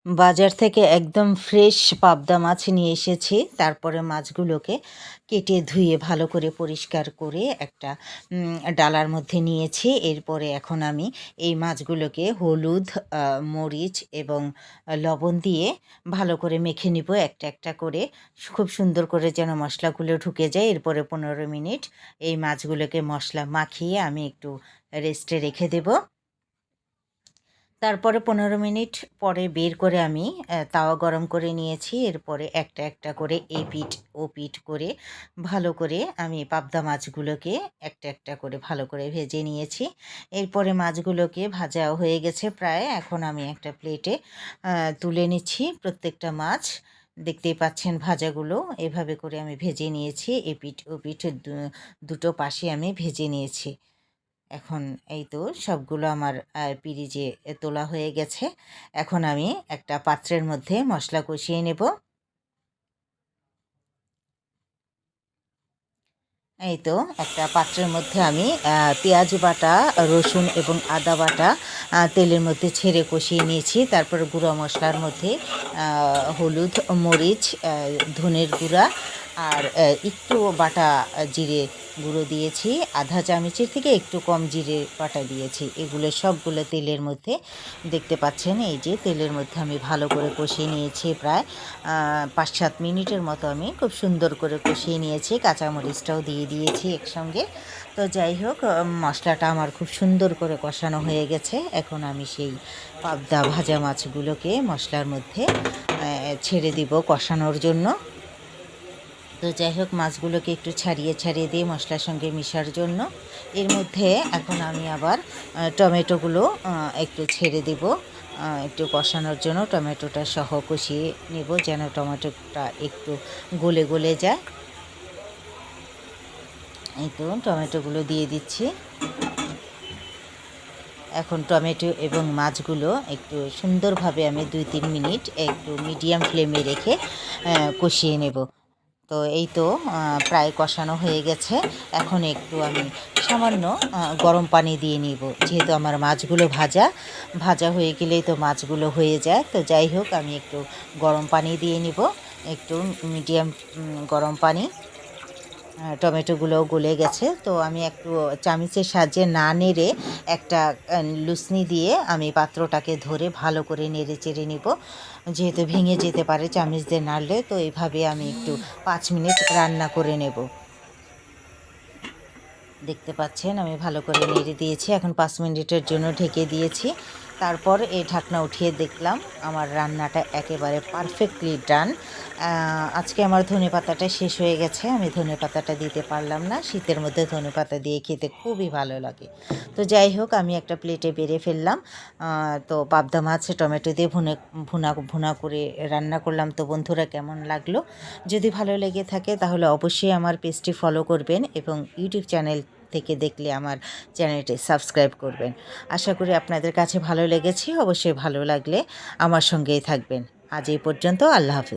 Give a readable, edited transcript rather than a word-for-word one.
বাজার থেকে একদম ফ্রেশ পাবদা মাছ নিয়ে এসেছি। তারপরে মাছগুলোকে কেটে ধুয়ে ভালো করে পরিষ্কার করে একটা ডালার মধ্যে নিয়েছি। এরপরে এখন আমি এই মাছগুলোকে হলুদ, মরিচ এবং লবণ দিয়ে ভালো করে মেখে নিব একটা একটা করে। খুব সুন্দর করে যেন মশলাগুলো ঢুকে যায়। এরপরে ১৫ মিনিট এই মাছগুলোকে মশলা মাখিয়ে আমি একটু রেস্টে রেখে দেব। তারপরে ১৫ মিনিট পরে বের করে আমি তাওয়া গরম করে নিয়েছি। এরপরে একটা একটা করে এপিঠ ওপিঠ করে ভালো করে আমি পাবদা মাছগুলোকে একটা একটা করে ভালো করে ভেজে নিয়েছি। এরপরে মাছগুলোকে ভাজা হয়ে গেছে প্রায়। এখন আমি একটা প্লেটে তুলে নিচ্ছি প্রত্যেকটা মাছ। দেখতেই পাচ্ছেন ভাজাগুলো এভাবে করে আমি ভেজে নিয়েছি। এপিঠ ওপিঠ দুটো পাশে আমি ভেজে নিয়েছি। এখন এই তো সবগুলো আমার পিরিজে তোলা হয়ে গেছে। এখন আমি একটা পাত্রের মধ্যে মশলা কষিয়ে নেব। এই তো একটা পাত্রের মধ্যে আমি পেঁয়াজ বাটা, রসুন এবং আদা বাটা তেলের মধ্যে ছেড়ে কষিয়ে নিয়েছি। তারপরে গুঁড়া মশলার মধ্যে হলুদ, মরিচ, ধনের গুঁড়া আর একটু বাটা জিরে গুঁড়ো দিয়েছি। আধা চামচের থেকে একটু কম জিরে বাটা দিয়েছি। এগুলো সবগুলো তেলের মধ্যে দেখতে পাচ্ছেন, এই যে তেলের মধ্যে আমি ভালো করে কষিয়ে নিয়েছি। প্রায় ৫-৭ মিনিটের মতো আমি খুব সুন্দর করে কষিয়ে নিয়েছি। কাঁচামরিচটাও দিয়ে দিয়েছি একসঙ্গে। তো যাই হোক, মশলাটা আমার খুব সুন্দর করে কষানো হয়ে গেছে। এখন আমি সেই পাবদা ভাজা মাছগুলোকে মশলার মধ্যে ছেড়ে দিব কষানোর জন্য। তো যাই হোক, মাছগুলোকে একটু ছাড়িয়ে ছাড়িয়ে দিয়ে মশলার সঙ্গে মিশার জন্য এর মধ্যে এখন আমি আবার টমেটোগুলো একটু ছেড়ে দেব একটু কষানোর জন্য। টমেটোটা সহ কষিয়ে নেব যেন টমেটোটা একটু গলে গলে যায়। এই তো টমেটোগুলো দিয়ে দিচ্ছি। এখন টমেটো এবং মাছগুলো একটু সুন্দরভাবে আমি ২-৩ মিনিট একটু মিডিয়াম ফ্লেমে রেখে কষিয়ে নেব। তো এই তো প্রায় কষানো হয়ে গেছে। এখন একটু আমি সামান্য গরম পানি দিয়ে নিব, যেহেতু আমার মাছগুলো ভাজা ভাজা হয়ে গেলেই তো মাছগুলো হয়ে যায়। তো যাই হোক, আমি একটু গরম পানি দিয়ে নিব, একটু মিডিয়াম গরম পানি। টমেটোগুলোও গলে গেছে। তো আমি একটু চামচের সাহায্যে না নেড়ে একটা লুসনি দিয়ে আমি পাত্রটাকে ধরে ভালো করে নেড়ে চেড়ে নিব, যেহেতু ভেঙে যেতে পারে চামচ দিয়ে নাড়লে। তো এইভাবে আমি একটু ৫ মিনিট রান্না করে নেব। দেখতে পাচ্ছেন আমি ভালো করে নেড়ে দিয়েছি। এখন ৫ মিনিটের জন্য ঢেকে দিয়েছি। তারপর এই ঢাকনা উঠিয়ে দেখলাম আমার রান্নাটা একেবারে পারফেক্টলি ডান। আজকে আমার ধনেপাতাটা শেষ হয়ে গেছে, আমি ধনেপাতাটা দিতে পারলাম না। শীতের মধ্যে ধনেপাতা দিয়ে খেতে খুবই ভালো লাগে। তো যাই হোক, আমি একটা প্লেটে বেড়ে ফেললাম। তো পাবদা মাছ টমেটো দিয়ে ভুনা করে রান্না করলাম। তো বন্ধুরা, কেমন লাগলো? যদি ভালো লেগে থাকে তাহলে অবশ্যই আমার পেজটি ফলো করবেন এবং ইউটিউব চ্যানেল থেকে দেখলে আমার চ্যানেলটি সাবস্ক্রাইব করবেন। আশা করি আপনাদের কাছে ভালো লেগেছে। অবশ্যই ভালো লাগলে আমার সঙ্গেই থাকবেন। আজ এই পর্যন্ত। আল্লাহ হাফেজ।